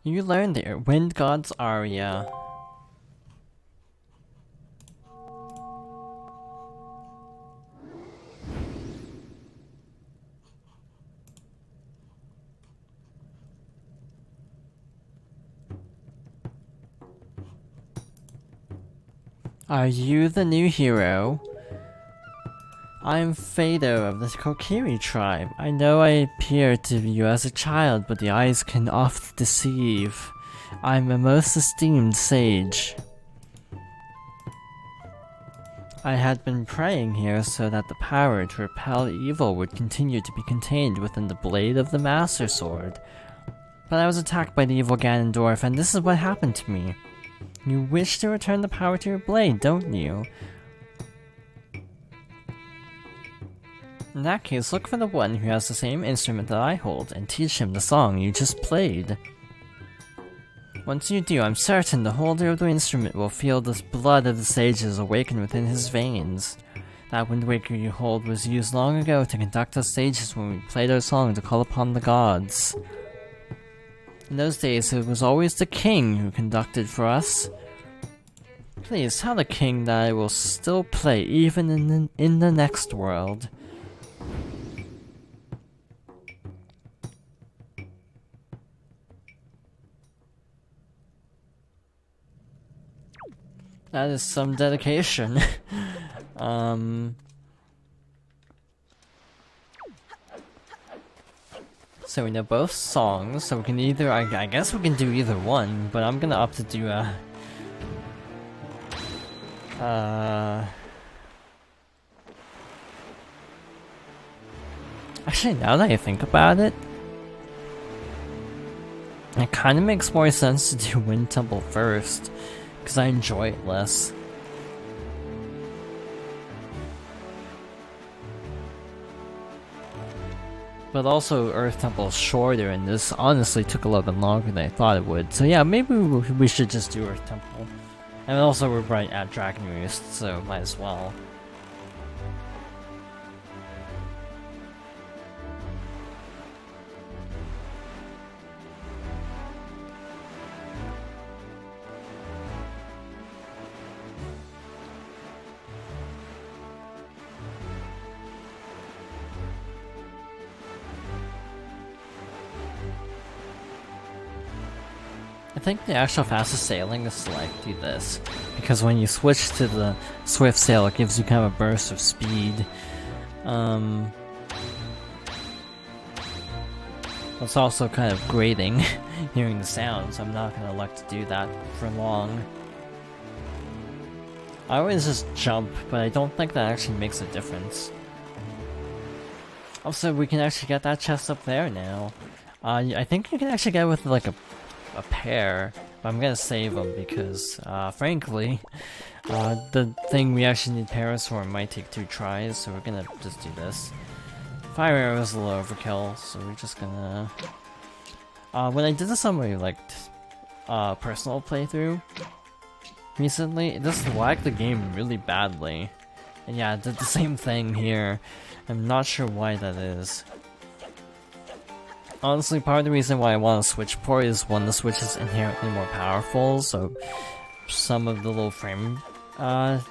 You learned the Wind God's aria. Are you the new hero? I'm Fado of the Kokiri tribe. I know I appear to you as a child, but the eyes can oft deceive. I'm a most esteemed sage. I had been praying here so that the power to repel evil would continue to be contained within the blade of the Master Sword. But I was attacked by the evil Ganondorf, and this is what happened to me. You wish to return the power to your blade, don't you? In that case, look for the one who has the same instrument that I hold, and teach him the song you just played. Once you do, I'm certain the holder of the instrument will feel the blood of the sages awaken within his veins. That Wind Waker you hold was used long ago to conduct us sages when we played our song to call upon the gods. In those days, it was always the king who conducted for us. Please tell the king that I will still play even in the next world. That is some dedication. So we know both songs, so we can either, I guess we can do either one, but I'm gonna opt to do actually, now that I think about it, it kinda makes more sense to do Wind Temple first, because I enjoy it less. But also, Earth Temple is shorter, and this honestly took a little bit longer than I thought it would. So yeah, maybe we should just do Earth Temple. And also, we're right at Dragon Roost, so might as well. I think the actual fastest sailing is to like do this, because when you switch to the swift sail, it gives you kind of a burst of speed. It's also kind of grating hearing the sounds. I'm not gonna elect to do that for long. I always just jump, but I don't think that actually makes a difference. Also, we can actually get that chest up there now. I think you can actually get it with like a pair, but I'm gonna save them because, frankly, the thing we actually need pairs for might take 2 tries, so we're gonna just do this. Fire arrow is a little overkill, so we're just gonna... when I did this on my, like, personal playthrough recently, this lagged the game really badly. And yeah, I did the same thing here. I'm not sure why that is. Honestly, part of the reason why I want to switch port is one, the Switch is inherently more powerful, so some of the little frame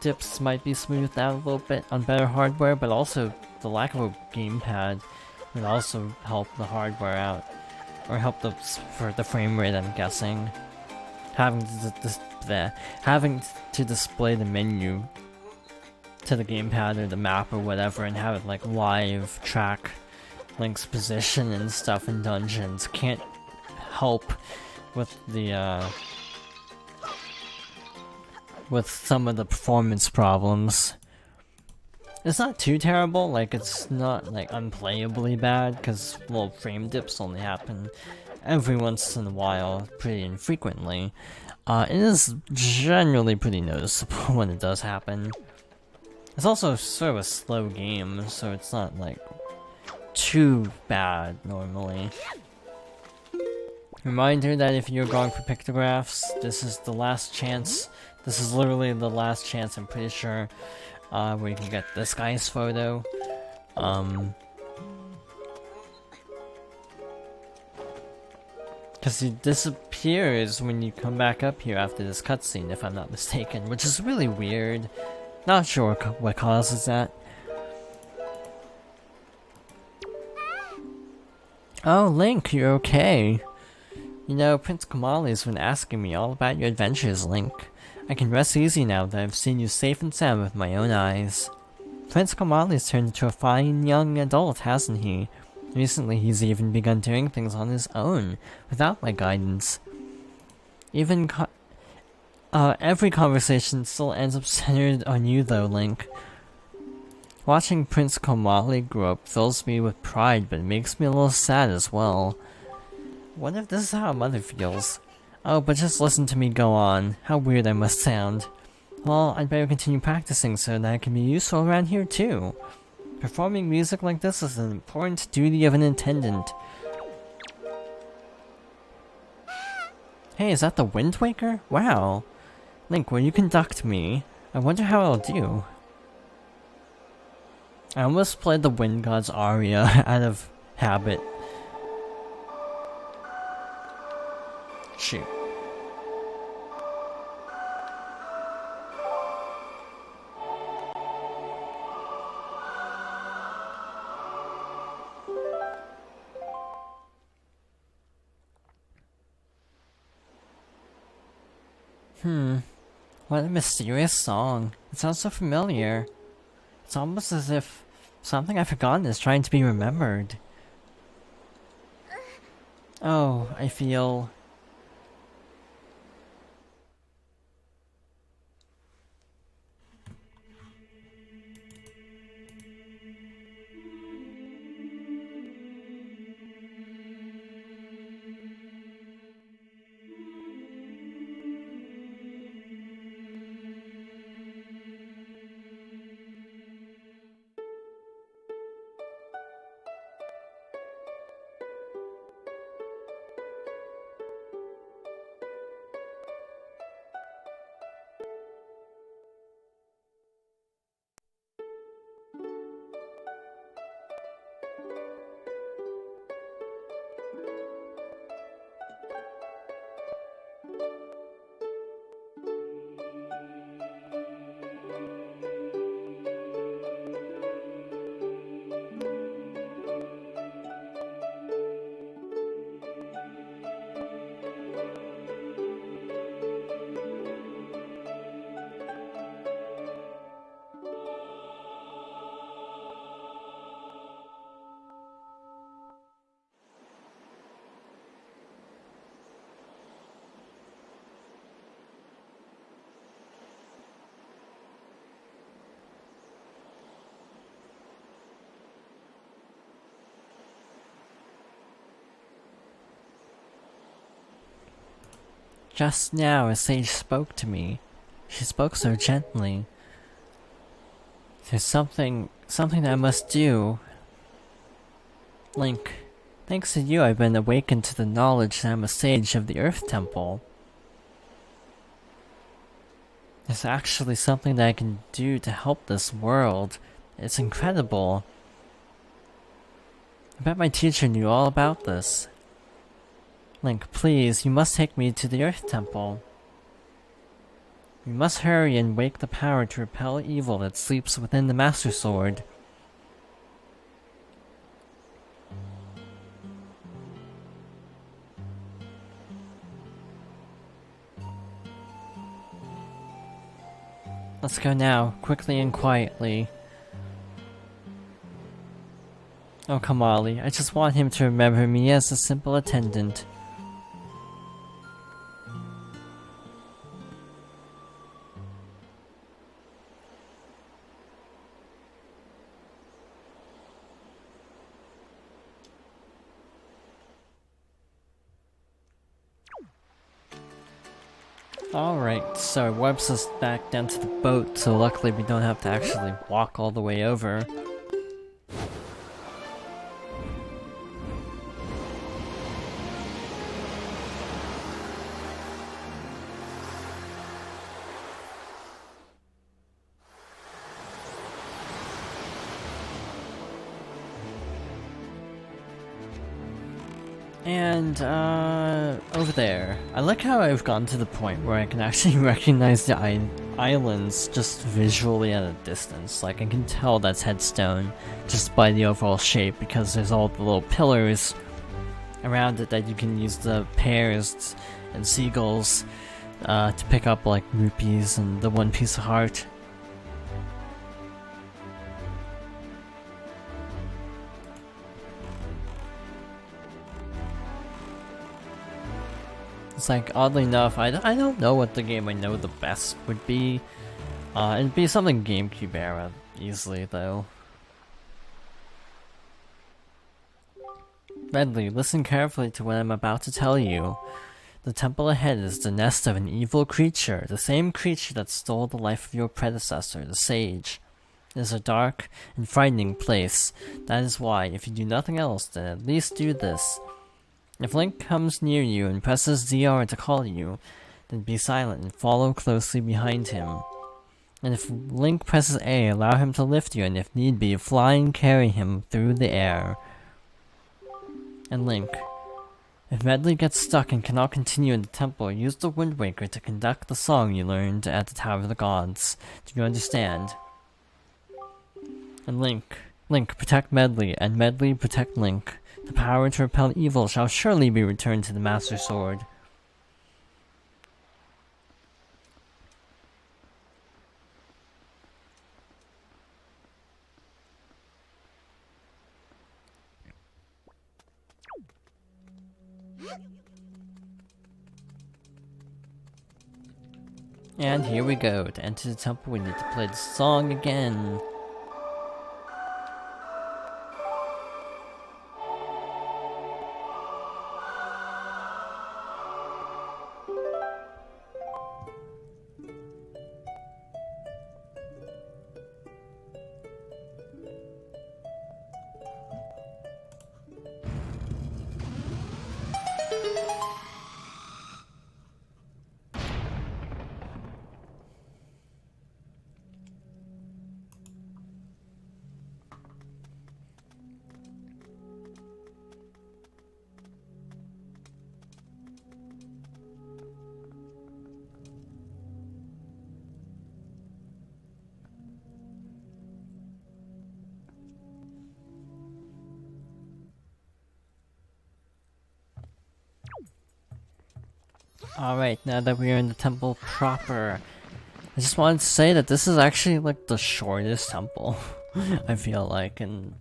dips might be smoothed out a little bit on better hardware, but also the lack of a gamepad would also help the hardware out, or help for the frame rate, I'm guessing. Having to display the menu to the gamepad or the map or whatever and have it like live track Link's position and stuff in dungeons can't help with the with some of the performance problems. It's not too terrible, like it's not like unplayably bad, because little frame dips only happen every once in a while, pretty infrequently. It is generally pretty noticeable when it does happen. It's also sort of a slow game, so it's not like too bad normally. Reminder that if you're going for pictographs, this is the last chance. This is literally the last chance, I'm pretty sure, where you can get this guy's photo. Because he disappears when you come back up here after this cutscene, if I'm not mistaken, which is really weird. Not sure what causes that. Oh, Link, you're okay. You know, Prince Kamali's been asking me all about your adventures, Link. I can rest easy now that I've seen you safe and sound with my own eyes. Prince Kamali's turned into a fine young adult, hasn't he? Recently, he's even begun doing things on his own, without my guidance. Even every conversation still ends up centered on you though, Link. Watching Prince Kamali grow up fills me with pride, but it makes me a little sad as well. What if this is how a mother feels? Oh, but just listen to me go on. How weird I must sound. Well, I'd better continue practicing so that I can be useful around here too. Performing music like this is an important duty of an attendant. Hey, is that the Wind Waker? Wow. Link, will you conduct me? I wonder how I'll do. I almost played the Wind God's aria out of habit. Shoot. What a mysterious song. It sounds so familiar. It's almost as if something I've forgotten is trying to be remembered. Oh, I feel... Just now, a sage spoke to me. She spoke so gently. There's something that I must do. Link, thanks to you I've been awakened to the knowledge that I'm a sage of the Earth Temple. There's actually something that I can do to help this world. It's incredible. I bet my teacher knew all about this. Link, please, you must take me to the Earth Temple. We must hurry and wake the power to repel evil that sleeps within the Master Sword. Let's go now, quickly and quietly. Oh, Kamali, I just want him to remember me as a simple attendant. Alright, so it wipes us back down to the boat, so luckily we don't have to actually walk all the way over. And, over there. I like how I've gotten to the point where I can actually recognize the islands just visually at a distance. Like, I can tell that's Headstone just by the overall shape, because there's all the little pillars around it that you can use the pears and seagulls to pick up, like, rupees and the one piece of heart. It's like, oddly enough, I don't know what the game I know the best would be. It'd be something GameCube era, easily, though. Medli, listen carefully to what I'm about to tell you. The temple ahead is the nest of an evil creature, the same creature that stole the life of your predecessor, the sage. It is a dark and frightening place. That is why, if you do nothing else, then at least do this. If Link comes near you and presses ZR to call you, then be silent and follow closely behind him. And if Link presses A, allow him to lift you, and if need be, fly and carry him through the air. And Link, if Medli gets stuck and cannot continue in the temple, use the Wind Waker to conduct the song you learned at the Tower of the Gods. Do you understand? And Link, protect Medli, and Medli protect Link. The power to repel evil shall surely be returned to the Master Sword. And here we go. To enter the temple, we need to play the song again. Alright, now that we are in the temple proper, I just wanted to say that this is actually like the shortest temple, I feel like, in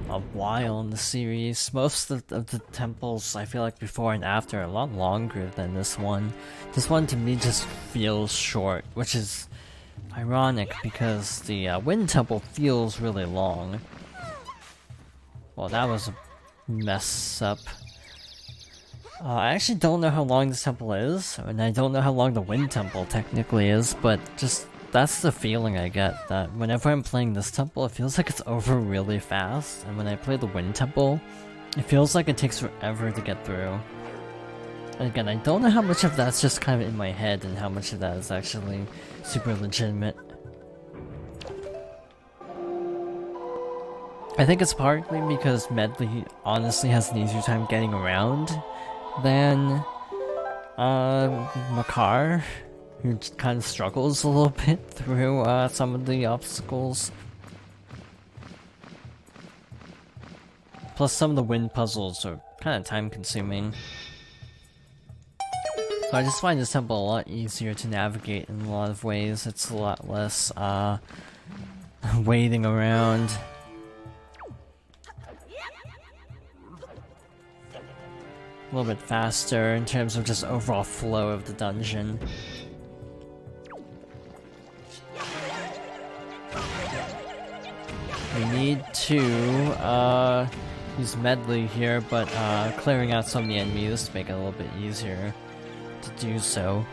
a while in the series. Most of the temples, I feel like before and after, are a lot longer than this one. This one to me just feels short, which is ironic because the Wind Temple feels really long. Well, that was a mess up. I actually don't know how long this temple is, and I don't know how long the Wind Temple technically is, but just that's the feeling I get, that whenever I'm playing this temple, it feels like it's over really fast, and when I play the Wind Temple, it feels like it takes forever to get through. And again, I don't know how much of that's just kind of in my head, and how much of that is actually super legitimate. I think it's partly because Medli honestly has an easier time getting around than Makar, who kind of struggles a little bit through some of the obstacles. Plus some of the wind puzzles are kind of time consuming. So I just find this temple a lot easier to navigate in a lot of ways. It's a lot less waiting around. A little bit faster in terms of just overall flow of the dungeon. We need to use Medli here, but clearing out some of the enemies to make it a little bit easier to do so.